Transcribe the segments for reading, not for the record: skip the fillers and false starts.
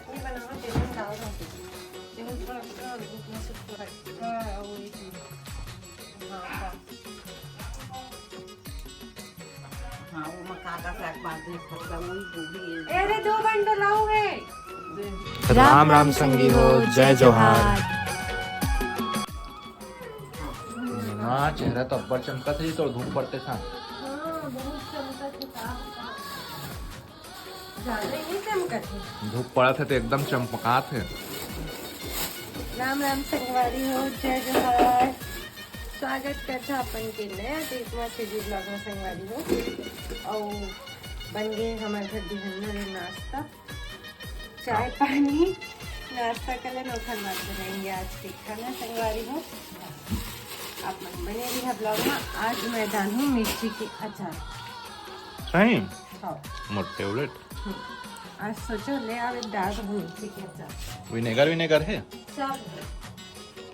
चटणी बनावा तेल डाल दो तेल थोड़ा उसमें से थोड़ा वो हाँ वो मक्का का साग बात है थोड़ा वही गोभी है। अरे 2 बंडल लाओ है। राम राम संगी हो, जय जोहार। हाँ चेहरा तो अब्बर चमका था जी तो धूप पड़ते था। हाँ बहुत चमका था, ज्यादा ही चमका था। धूप पड़ा था तो एकदम चमका थे। राम राम संगवारी हो, जय जोहार। स्वागत करता अपन के नया देखवा सीधी ब्लॉग में संगवारी हो। और बन गए हमारे घर दिहन्ना रे नाश्ता, चाय पानी नाश्ता कल नौखर बात बनाएंगे आज के खाना संगवारी हो। आप मन बने रही ब्लॉग में। आज मैं डालूँ मिर्ची के अचार। सही हाँ मोर फेवरेट। आज सोचो ले आवे डाल दो मिर्ची के अचार। विनेगर है सब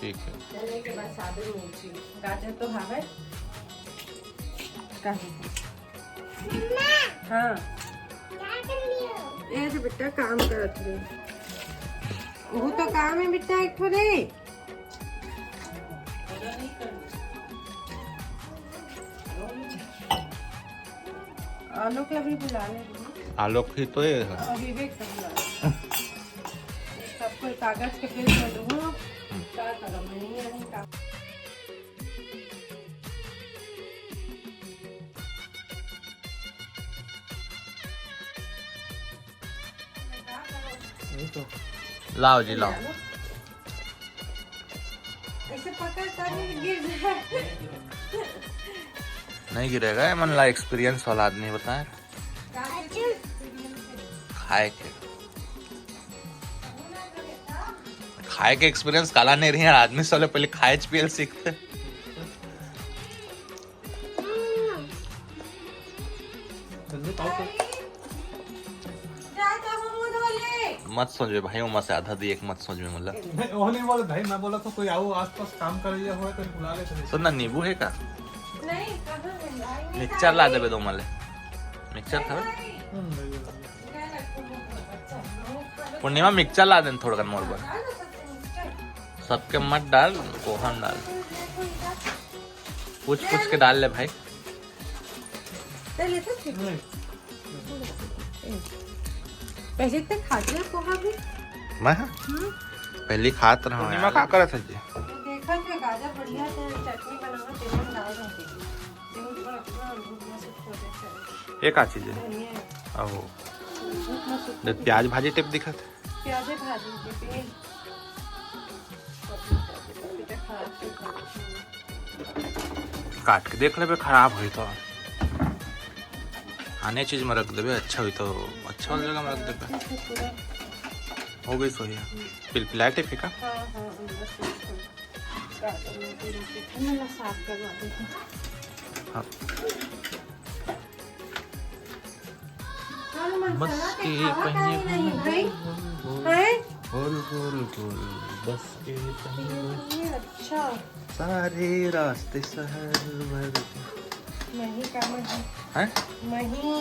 ठीक है। चलने के बाद सादे मिर्ची गाजर तो हवे काहे हाँ ये तो बेटा काम करत रे। वो तो काम है बेटा एक ठो रे। आलोक अभी बुला ले आलोक ही तो है। विवेक सब बुला सबको कागज के पेज में दूंगा क्या करो मैं नहीं आनी का। लाओ जी लाओ। ऐसे पकड़ कर गिर जाए। नहीं गिरेगा, मन ला एक्सपीरियंस वाला आदमी बताए खाए के एक्सपीरियंस काला नहीं रही है आदमी साले पहले खाए पियल सीखते। मत सोच भाई उमा से आधा दी एक मत सोच में मतलब वो नहीं बोला भाई, मैं बोला तो कोई आओ आसपास काम कर रही हो तो बुला ले। सुन ना नींबू है का नहीं कहाँ है? मिक्सचर ला देबे दो मले मिक्सचर खावे पूर्णिमा मिक्सचर ला देन थोड़ा मोर पर सबके मत डाल ओहन डाल पूछ के डाल ले भाई। पहले तक खाते हैं पोहा भी मैं पहले खात रहा पूर्णिमा का करत है जी। देखा थे गाजर बढ़िया से चटनी बनावा तेल में डाल दो तेल थोड़ा उसमें से थोड़ा ये का चीज है ओहो दे प्याज भाजी टिप दिखत प्याज भाजी के तेल काट के देख लेबे खराब होई तो आने चीज में रख देबे अच्छा हुई तो अच्छा हो जाएगा में रख देबे हो गई सोही पिलपिलाटे फेंका। हाँ बस मैं साफ करवा देती हाँ हूँ। बस के भाई गोल गोल गोल बस के ये अच्छा सारे रास्ते शहर भर मही का मही हैं मही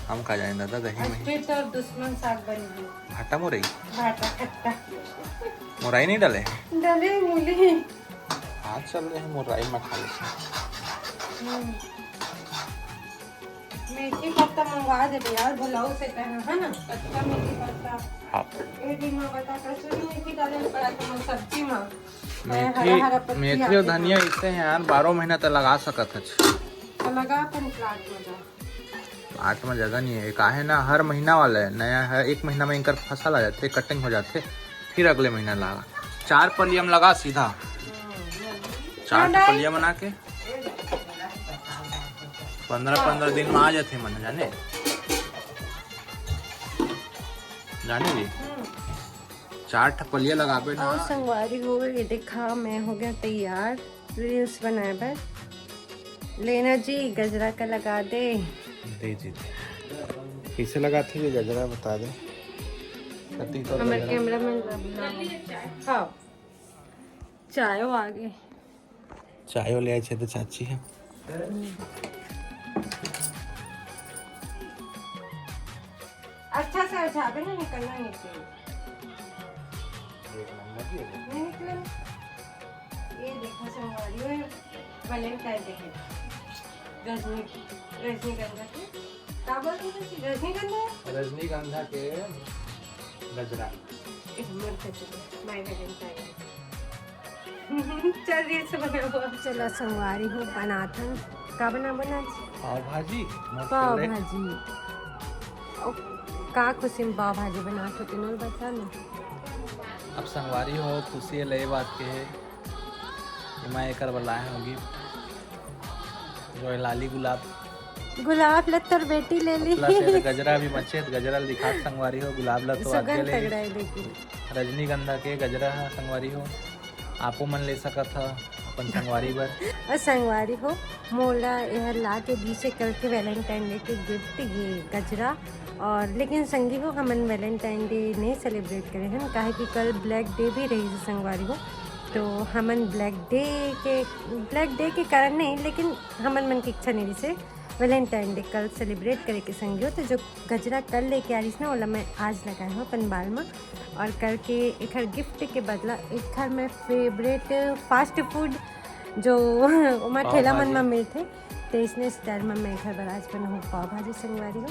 हम खा जाएं दादा दही में फिर तो दुश्मन साग बन गई भाटा मोरई भाटा खट्टा मोराई नहीं डाले डले मूली आज चल रहे हैं मोराई में खा लेते मेथी पत्ता मंगवा दे यार भलाऊ से कहना है ना कच्चा मेथी पत्ता। हाँ ए दिन में बता कसूरी मेथी डाले पड़ा तो सब्जी में मेथी और धनिया इससे हैं यार 12 महीना तक लगा सकत है तो लगा अपन प्लाट में जा आठ में जगह नहीं है काहे ना हर महीना वाला है नया है। एक महीना में इनकर फसल आ जाते कटिंग हो जाते फिर अगले महीना लगा 4 पलिया में लगा सीधा 4 पलिया बना के 15 दिन में आ जाते मन जाने भी 4 ठपलिया लगाबे ना। और संगवारी हो गई देखा मैं हो गया तैयार रील्स बनाए बस लेना जी गजरा का लगा दे जी कैसे लगाते हैं गजरा बता दे हमारे कैमरा में हाँ चाय आ गए चाय ले आए थे तो चाची है अच्छा से झाबे ना निकलना नहीं चाहिए। नहीं निकला। ये देखो संगवारी है वैलेंटाइन डे के रजनीगंधा के क्या बोलते हैं रजनीगंधा रजनीगंधा के गजरा माय वैलेंटाइन चल ये सब बना हुआ चलो संगवारी हो बनाथन का बना पाव भाजी पाव भाजी का खुशी में पाव भाजी बना तो तीनों बता ना अब संगवारी हो खुशी है लई बात के है कि मैं एक बनाए होगी जो है लाली गुलाब लत्तर बेटी ले ली प्लस ये गजरा भी मचे गजरा दिखा संगवारी हो गुलाब लत तो आगे ले तगड़ा है लेकिन रजनीगंधा के गजरा है संगवारी हो आपो मन ले सकत ह अपन संगवारी बर और संगवारी हो मोला यह ला के दी से करके वैलेंटाइन डे के गिफ्ट ये गजरा और लेकिन संगी हो हमन वैलेंटाइन डे नहीं सेलिब्रेट करे हैं काहे कि कल ब्लैक डे भी रही है संगवारी हो तो हमन ब्लैक डे के कारण नहीं लेकिन हमन मन की इच्छा नहीं से वैलेंटाइन डे कल सेलिब्रेट करे के संगी हो तो जो गजरा कल लेके आ रही ना ओला मैं आज लगाया हूँ अपन बाल में और करके एक गिफ्ट के बदला एक में फेवरेट फास्ट फूड जो वहाँ ठेला मन में मिलते तो इसने स्टाइल में मैं घर पर आज बना हूँ पाव भाजी संगवारी हो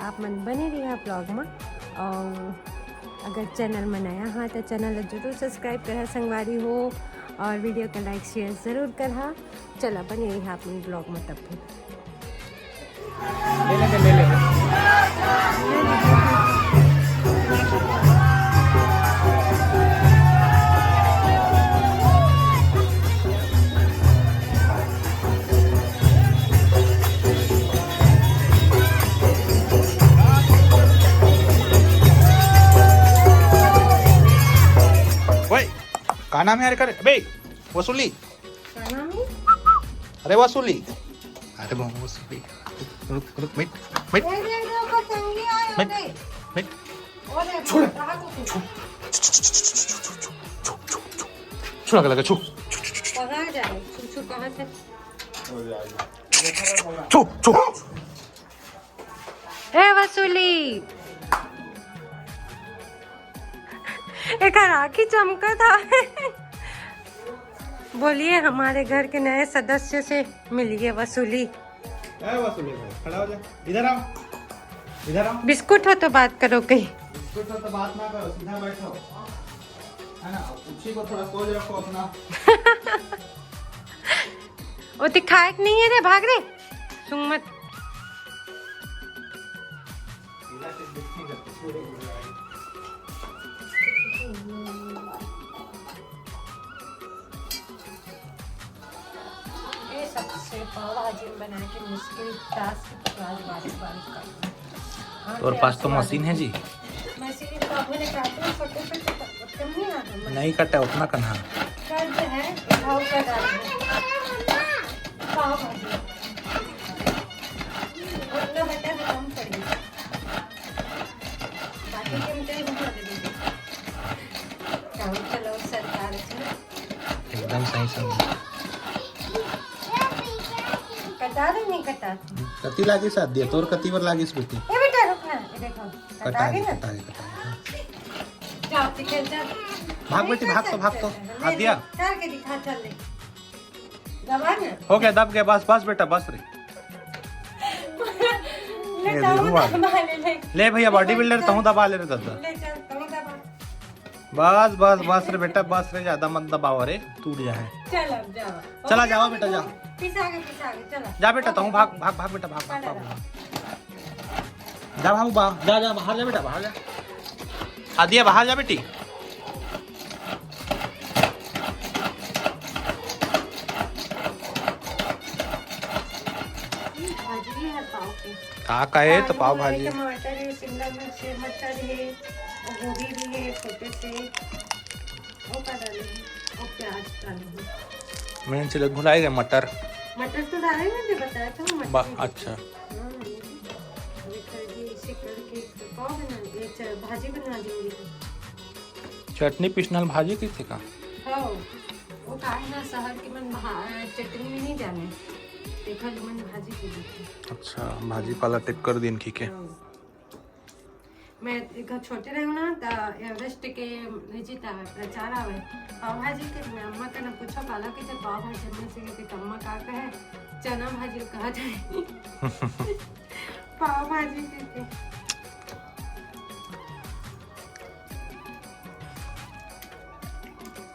आप मन बने रहिए ब्लॉग में और अगर चैनल में नया हाँ तो चैनल जरूर सब्सक्राइब करा संगवारी हो और वीडियो का लाइक शेयर ज़रूर करा चला बने रहिए आप मन ब्लॉग में तब फिर ले ले का नाम है? अरे करे बे वसूली अरे वसूली अरे वसूली रुक रुक मिट मिट मिट मिट छोड़ छुड़ा लगा छू छू छू ए वसूली एक राखी चमका था बोलिए हमारे घर के नए सदस्य से मिलिए वसूली वसूली खड़ा हो जा इधर आओ बिस्कुट हो तो बात करो कहीं बिस्कुट हो तो बात ना करो सीधा बैठो है ना उसी को थोड़ा सोच रखो अपना वो दिखाए नहीं है रे भाग रे सुन मत ये सबसे पाव भाजी बना के मुश्किल टास्क बारिश का और पास तो मशीन है जी मशीन तो अपने काटते हैं छोटे कम नहीं आता नहीं कटा उतना कन्हा कर है खाओ का डाल पाव भाजी उतना बटा तो कम पड़ी बाकी के मिठाई बना दे दीजिए काम चलो सरकार से एकदम सही सब कटा दे नहीं कटा कति लागी साथ दिया तोर कति वर लागी बेटी ए बेटा रुकना ये देखो कटा गई ना जाओ टिकट जा भाग बेटी भाग तो हाथ दिया कर के दिखा चल ले दबा ना हो गया दब गया बस बस बेटा बस रे ले ये जाओ देखो दबा ले ले भैया बॉडी बिल्डर तहु दबा ले रे दादा ले चल तू दबा बस बस बस रे बेटा बस रे ज्यादा मत दबाओ रे टूट जाए चल अब जाओ चला जाओ बेटा जाओ पिसा के चला जा बेटा तहु भाग भाग भाग बेटा भाग भाग जा भाग जा जा बाहर जा बेटा बाहर जा आदिया बाहर जा बेटी भाजी है पाव की का है तो पाव भाजी टमाटर है शिमला मिर्च है मटर है और गोभी भी है छोटे से और का डालेंगे और प्याज डालेंगे मैंने चले भुलाई गए मटर मटर तो डाले ना जो बताया था मटर अच्छा भाजी बना देंगे चटनी पिसनल भाजी की थी का हाँ वो काहे ना शहर के मन चटनी में नहीं जाने देखा जो मन भाजी की थी अच्छा भाजी पाला टिक कर दिन की के मैं घर छोटे रहूँ ना तो एवरेस्ट के विजिट आवे प्रचार आवे पाव भाजी के मैं अम्मा का ना पूछो काला के जब पाव भाजी में से के अम्मा का है चना भाजी कहा जाए पाव भाजी के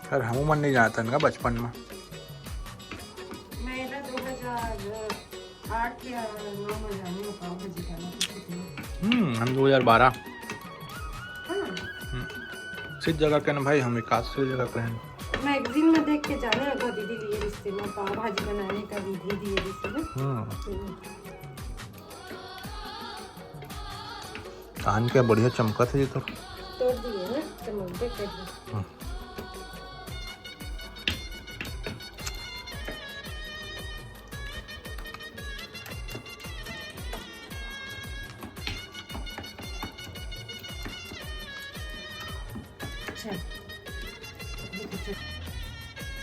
सर हम मन नहीं जाता इनका बचपन में। मैं इधर 2008 या 9 में जाने में पाव भाजी खाना हम 2012 हाँ सिर्फ जगह के ना भाई, हम विकास से जगह के हैं। मैगजीन में देख के जाने लगा दीदी लिए रिश्ते में पाव भाजी बनाने का विधि दिए रिश्ते में कान क्या बढ़िया चमकत है ये तो। तोड़ दिए ना चम्मच देख के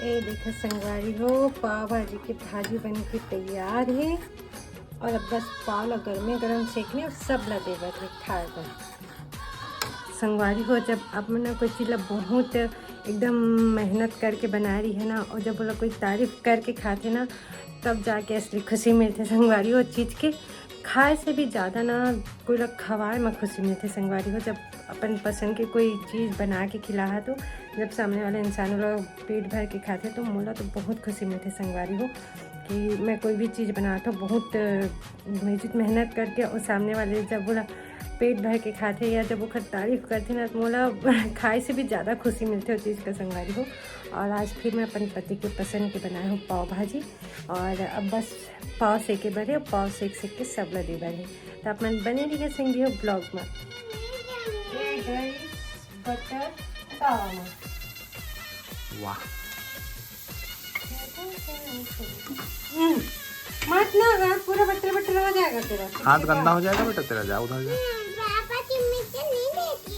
ये देखो संगवारी हो पाव भाजी की भाजी बन के तैयार है और अब बस पाव ला गर्मे गरम सेकने और सब ला देवा थे खाए कर संगवारी हो। जब अब ना कोई चीज़ बहुत एकदम मेहनत करके बना रही है ना और जब बोला कोई तारीफ करके खाते ना तब जाके असली खुशी मिलती संगवारी हो। चीज़ के खाए से भी ज़्यादा ना कोई लोग खवाए में खुशी मिलती संगवारी हो। जब अपन पसंद की कोई चीज़ बना के खिला तो जब सामने वाले इंसान लोग पेट भर के खाते तो मोला तो बहुत खुशी मिलती संगवारी हो कि मैं कोई भी चीज़ बनाता हूँ बहुत मेहनत करके और सामने वाले जब बोला पेट भर के खाते या जब वो तारीफ करते ना तो मोला खाए से भी ज़्यादा खुशी मिलती है उस चीज़ का संगवारी हो। और आज फिर मैं अपन पति के पसंद के बनाए हूँ पाव भाजी और अब बस पाव सेके भरे और पाव सेक के सब लदे भरे तो आप मन बने रहिए संगी हो ब्लॉग में। बटर वाह मत ना हाथ पूरा बटर बटर हो जाएगा तेरा। हाथ गंदा हो जाएगा बेटा तेरा, जा उधर जा। पापा की मिर्च नहीं देती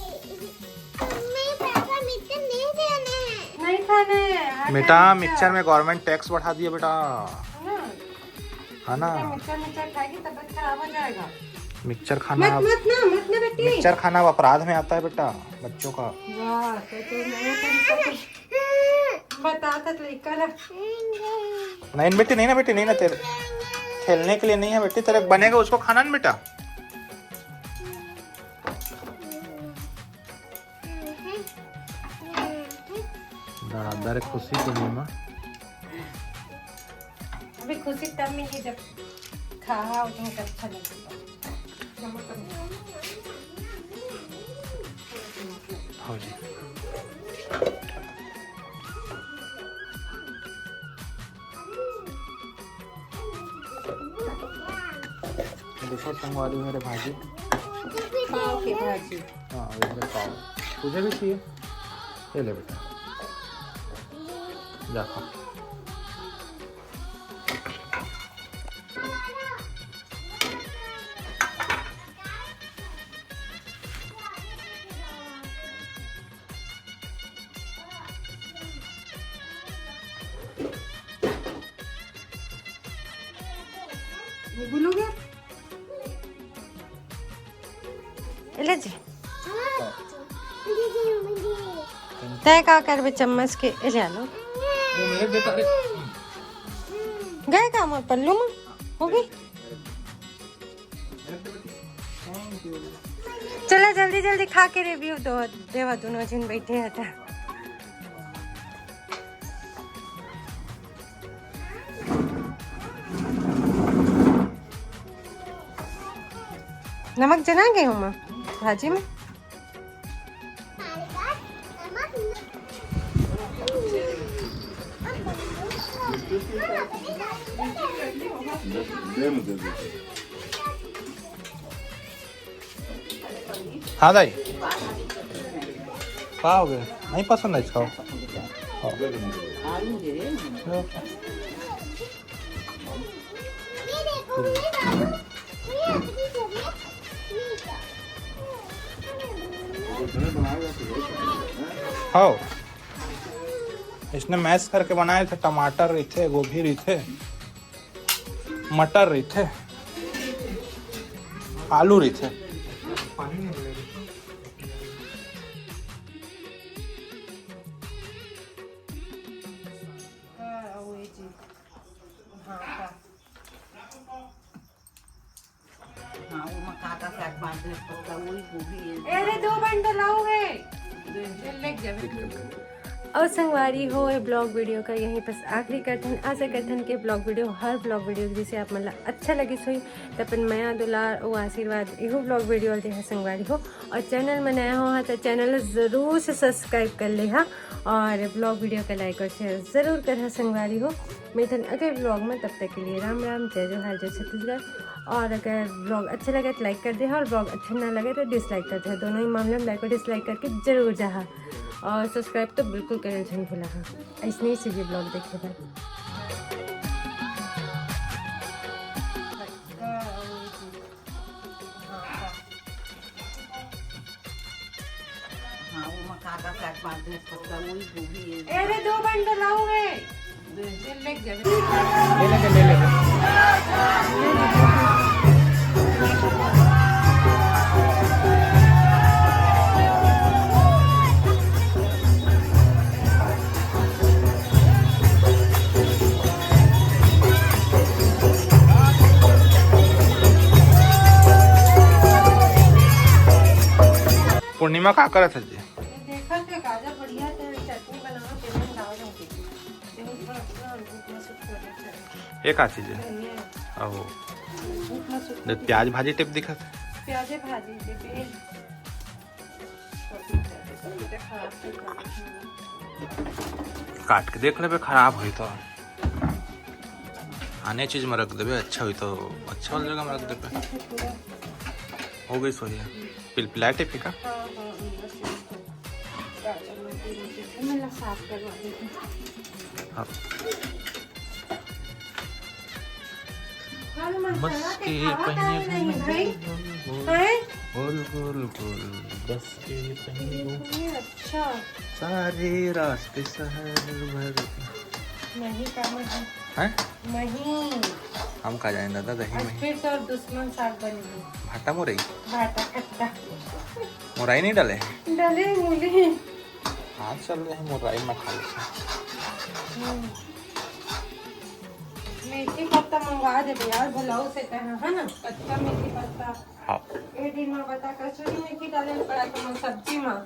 मैं पापा मिर्च नहीं देना है नहीं खाना है बेटा, मिक्सचर में गवर्नमेंट टैक्स बढ़ा दिया बेटा, है ना। मिर्चा खाएगी तबीयत खराब हो जाएगा। मिक्सचर खाना मत ना बेटी। मिक्सचर खाना अपराध में आता है बेटा बच्चों का। वाह तो नया तरीका बताता तरीका ला। नहीं बेटी, नहीं ना बेटी, नहीं ना, तेरे खेलने के लिए नहीं है बेटी, तेरे बनेगा उसको खाना ना बेटा। दादा खुशी के लिए माँ अभी खुशी तब मिली जब खाया उतना अच्छा लगेगा। हाँ जी देखो संगवारी मेरे भाजी, पाव की भाजी। हाँ ये पाव तुझे भी चाहिए, ये ले बेटा जा खा। बोलोगे ले जी तय का करबे चम्मच के ले लो वो मेरे बेटा रे गए काम और पल्लू में हो गई। चलो जल्दी जल्दी खा के रिव्यू दो देवा दोनों जन बैठे हैं था। नमक जना गए हूँ मैं भाजी में। हाँ दाई खाओगे नहीं पसंद है खाओ। हाँ इसने मैश करके बनाए थे, टमाटर रही थे, गोभी रही थे, मटर रही थे, आलू रही थे। का साग बांधने पड़ता वही गोभी है अरे 2 बंडल आओगे लेके जावे। और संगवारी हो ये ब्लॉग वीडियो का यहीं बस आखिरी कथन आशा कथन के ब्लॉग वीडियो हर ब्लॉग वीडियो जिसे आप मतलब अच्छा लगी सोई तो अपन मया दुलार और आशीर्वाद इहो ब्लॉग वीडियो दे संगवारी हो और चैनल में नया हो तो चैनल ज़रूर से सब्सक्राइब कर ले हा और ब्लॉग वीडियो का लाइक और शेयर ज़रूर कर संगवारी हो। मिथन अगले ब्लॉग में तब तक के लिए राम राम जय जोहार जय छत्तीसगढ़। और अगर ब्लॉग अच्छा लगे तो लाइक कर दे और ब्लॉग अच्छा ना लगे तो डिसलाइक कर दे। दोनों ही मामले में लाइक और डिसलाइक करके जरूर जा और सब्सक्राइब तो बिल्कुल करना नहीं भूला हाँ ऐसे ही चीज़ें ब्लॉग देखे था। हाँ वो मक्का का साग बांधने पड़ता वही गोभी है अरे 2 बंडल आओगे लेके जावे। ले लेंगे। पूर्णिमा का करत है जी? देखा के गाजर बढ़िया से चटनी बनाओ तेल में डाल दो एक आ चीज है ओहो दे प्याज भाजी टिप दिखत है। प्याजे भाजी दे काट के देख लेबे खराब हुई तो आने चीज में रख देबे अच्छा हुई तो अच्छा वाली जगह में रख देबे। हो गई सोया पिलपिला टिप का साफ करवा देती हाँ। बस के पहने गोल गोल गोल बस के पहने अच्छा सारे रास्ते शहर भर नहीं काम हैं नहीं हम का जाए दादा दही आज में फिर तो दुश्मन साग बनेगी भाटा मोरई भाटा खट्टा मोराई नहीं डाले डले मूली हाँ चल रहे हैं मोराई में खा लेते मेथी पत्ता मंगवा दे यार भलाऊ से कहना है ना कच्चा मेथी पत्ता हाँ एक दिन में बता कसूरी मेथी डाले पड़ा तो सब्जी में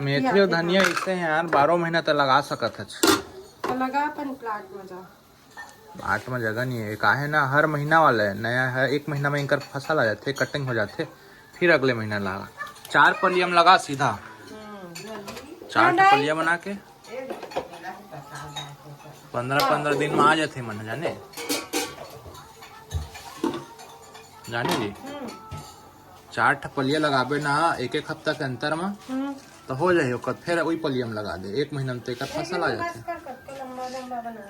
मेथी और धनिया इससे हैं यार 12 महीना तक लगा सकत है तो लगा अपन प्लाट में जा आठ में जगह नहीं है काहे ना हर महीना वाला है नया है 1 महीना में इनकर फसल आ जाते कटिंग हो जाते फिर अगले महीना लगा 4 पलियम लगा सीधा 4 पलिया बना के 15-15 दिन में आ जाते मन जाने जी 4 पलिया लगाबे ना एक हफ्ता के अंतर में तो हो जाए फिर वही पलियम लगा दे 1 महीना में तो एक फसल आ जाते लंबा लंबा बना